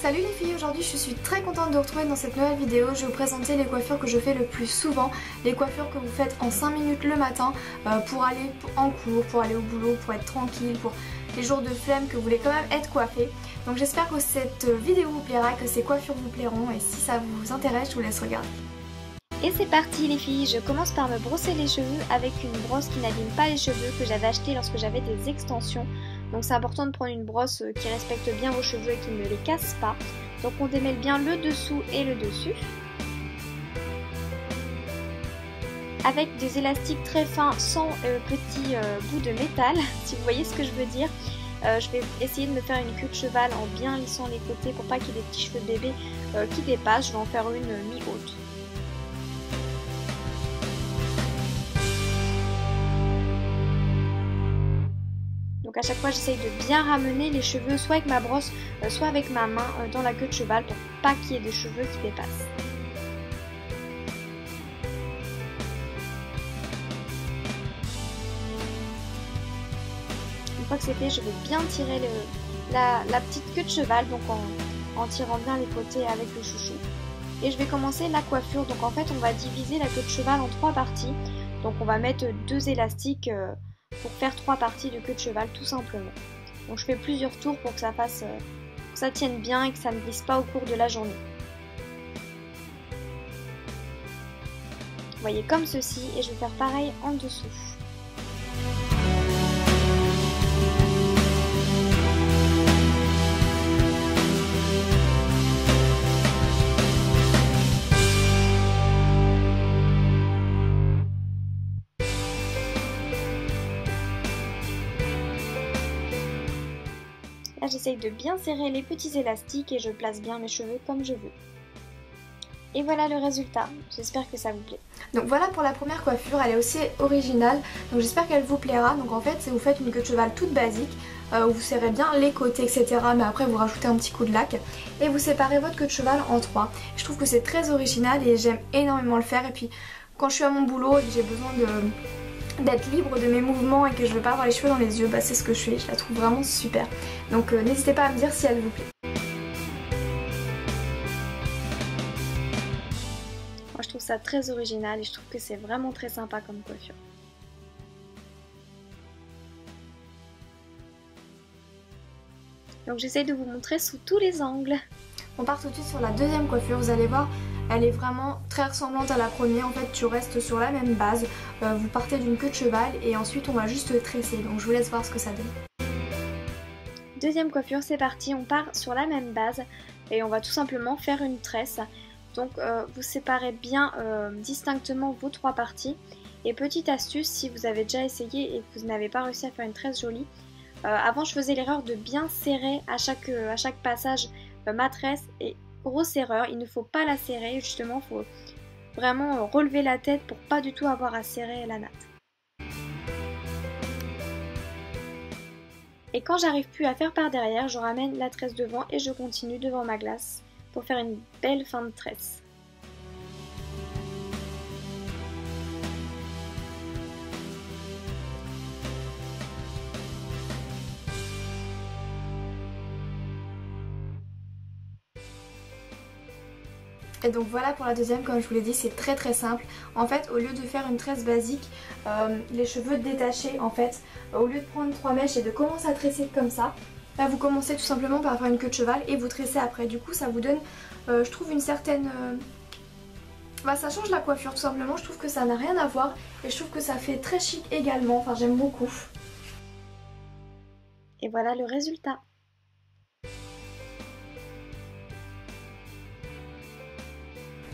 Salut les filles, aujourd'hui je suis très contente de vous retrouver dans cette nouvelle vidéo. Je vais vous présenter les coiffures que je fais le plus souvent, les coiffures que vous faites en 5 minutes le matin pour aller en cours, pour aller au boulot, pour être tranquille, pour les jours de flemme que vous voulez quand même être coiffée. Donc j'espère que cette vidéo vous plaira, que ces coiffures vous plairont et si ça vous intéresse je vous laisse regarder. Et c'est parti les filles, je commence par me brosser les cheveux avec une brosse qui n'abîme pas les cheveux que j'avais acheté lorsque j'avais des extensions. Donc c'est important de prendre une brosse qui respecte bien vos cheveux et qui ne les casse pas. Donc on démêle bien le dessous et le dessus. Avec des élastiques très fins sans petits bouts de métal, si vous voyez ce que je veux dire. Je vais essayer de me faire une queue de cheval en bien lissant les côtés pour pas qu'il y ait des petits cheveux de bébé qui dépassent. Je vais en faire une mi-haute. Donc à chaque fois j'essaye de bien ramener les cheveux soit avec ma brosse, soit avec ma main dans la queue de cheval pour pas qu'il y ait des cheveux qui dépassent. Une fois que c'est fait, je vais bien tirer la petite queue de cheval, donc en tirant bien les côtés avec le chouchou. Et je vais commencer la coiffure, donc en fait on va diviser la queue de cheval en 3 parties. Donc on va mettre 2 élastiques pour faire 3 parties de queue de cheval tout simplement. Donc je fais plusieurs tours pour que ça fasse, que ça tienne bien et que ça ne glisse pas au cours de la journée. Vous voyez comme ceci et je vais faire pareil en dessous. Là j'essaye de bien serrer les petits élastiques et je place bien mes cheveux comme je veux. Et voilà le résultat, j'espère que ça vous plaît. Donc voilà pour la première coiffure, elle est aussi originale, donc j'espère qu'elle vous plaira. Donc en fait c'est vous faites une queue de cheval toute basique, où vous serrez bien les côtés etc. Mais après vous rajoutez un petit coup de lac et vous séparez votre queue de cheval en 3. Je trouve que c'est très original et j'aime énormément le faire. Et puis quand je suis à mon boulot et que j'ai besoin d'être libre de mes mouvements et que je veux pas avoir les cheveux dans les yeux, bah c'est ce que je fais, je la trouve vraiment super. Donc n'hésitez pas à me dire si elle vous plaît. Moi je trouve ça très original et je trouve que c'est vraiment très sympa comme coiffure. Donc j'essaye de vous montrer sous tous les angles. On part tout de suite sur la deuxième coiffure, vous allez voir, elle est vraiment très ressemblante à la première. En fait tu restes sur la même base, vous partez d'une queue de cheval et ensuite on va juste tresser. Donc je vous laisse voir ce que ça donne. Deuxième coiffure, c'est parti, on part sur la même base et on va tout simplement faire une tresse. Donc vous séparez bien distinctement vos 3 parties. Et petite astuce, si vous avez déjà essayé et que vous n'avez pas réussi à faire une tresse jolie, avant je faisais l'erreur de bien serrer à chaque passage ma tresse, et grosse erreur, il ne faut pas la serrer, justement il faut vraiment relever la tête pour pas du tout avoir à serrer la natte. Et quand j'arrive plus à faire par derrière, je ramène la tresse devant et je continue devant ma glace pour faire une belle fin de tresse. Et donc voilà pour la deuxième, comme je vous l'ai dit, c'est très simple. En fait, au lieu de faire une tresse basique, les cheveux détachés, en fait, au lieu de prendre 3 mèches et de commencer à tresser comme ça, là vous commencez tout simplement par faire une queue de cheval et vous tressez après. Du coup ça vous donne, je trouve, une certaine... Bah, ça change la coiffure tout simplement, je trouve que ça n'a rien à voir et je trouve que ça fait très chic également, enfin j'aime beaucoup. Et voilà le résultat.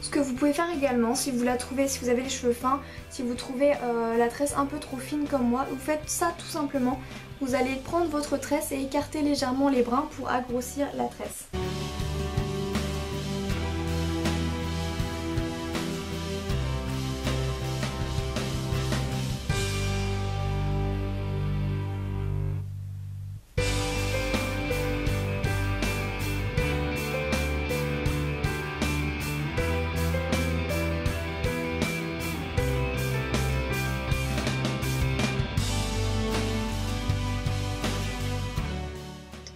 Ce que vous pouvez faire également, si vous la trouvez, si vous avez les cheveux fins, si vous trouvez la tresse un peu trop fine comme moi, vous faites ça tout simplement. Vous allez prendre votre tresse et écarter légèrement les brins pour agrossir la tresse.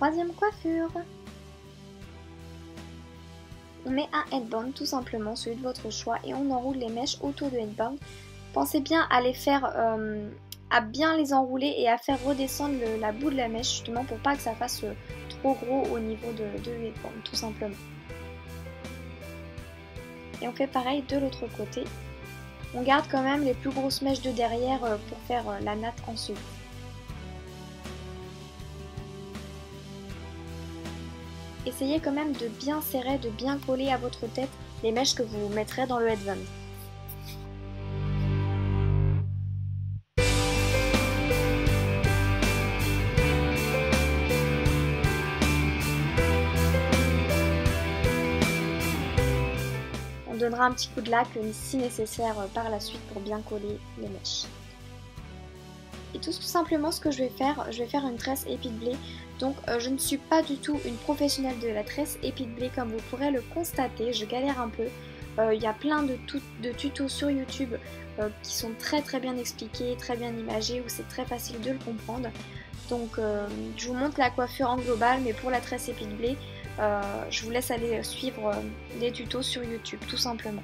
Troisième coiffure. On met un headband tout simplement, celui de votre choix, et on enroule les mèches autour du headband. Pensez bien à les faire, à bien les enrouler et à faire redescendre la bout de la mèche justement pour pas que ça fasse trop gros au niveau de l'headband tout simplement. Et on fait pareil de l'autre côté. On garde quand même les plus grosses mèches de derrière pour faire la natte ensuite. Essayez quand même de bien serrer, de bien coller à votre tête les mèches que vous mettrez dans le headband. On donnera un petit coup de lac si nécessaire par la suite pour bien coller les mèches. Et tout simplement ce que je vais faire une tresse épi de blé. Donc je ne suis pas du tout une professionnelle de la tresse épi de blé comme vous pourrez le constater, je galère un peu. Il y a plein de tutos sur YouTube qui sont très bien expliqués, très bien imagés, où c'est très facile de le comprendre. Donc je vous montre la coiffure en global, mais pour la tresse épi de blé, je vous laisse aller suivre les tutos sur YouTube tout simplement.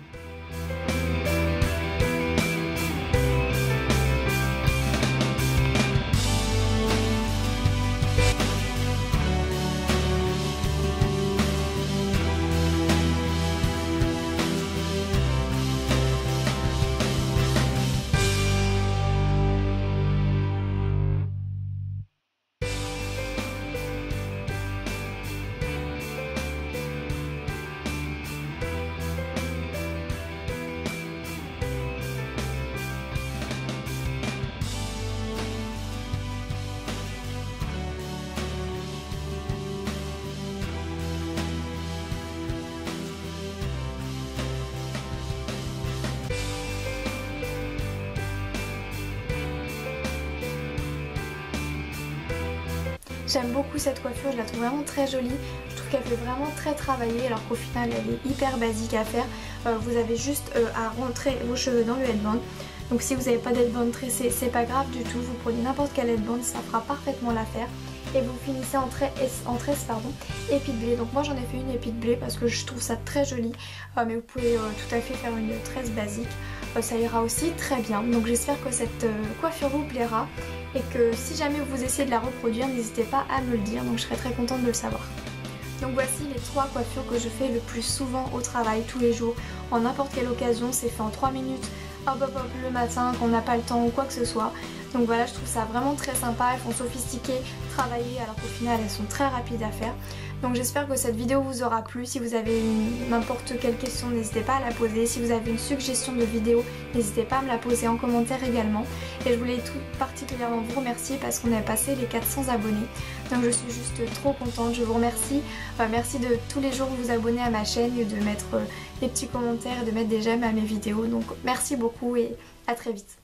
J'aime beaucoup cette coiffure, je la trouve vraiment très jolie. Je trouve qu'elle fait vraiment très travaillée alors qu'au final elle est hyper basique à faire. Vous avez juste à rentrer vos cheveux dans le headband. Donc si vous n'avez pas d'headband tressé, c'est pas grave du tout. Vous prenez n'importe quel headband, ça fera parfaitement l'affaire. Et vous finissez en tresse épi de blé. Donc moi j'en ai fait une épi de blé parce que je trouve ça très joli. Mais vous pouvez tout à fait faire une tresse basique. Ça ira aussi très bien. Donc j'espère que cette coiffure vous plaira. Et que si jamais vous essayez de la reproduire, n'hésitez pas à me le dire. Donc je serais très contente de le savoir. Donc voici les 3 coiffures que je fais le plus souvent au travail, tous les jours. En n'importe quelle occasion, c'est fait en 3 minutes. Hop hop hop le matin, quand on n'a pas le temps ou quoi que ce soit. Donc voilà, je trouve ça vraiment très sympa, elles font sophistiquées, travaillées, alors qu'au final elles sont très rapides à faire. Donc j'espère que cette vidéo vous aura plu. Si vous avez n'importe quelle question, n'hésitez pas à la poser. Si vous avez une suggestion de vidéo, n'hésitez pas à me la poser en commentaire également. Et je voulais tout particulièrement vous remercier parce qu'on a passé les 400 abonnés. Donc je suis juste trop contente, je vous remercie. Merci de tous les jours vous abonner à ma chaîne et de mettre des petits commentaires et de mettre des j'aime à mes vidéos. Donc merci beaucoup et à très vite.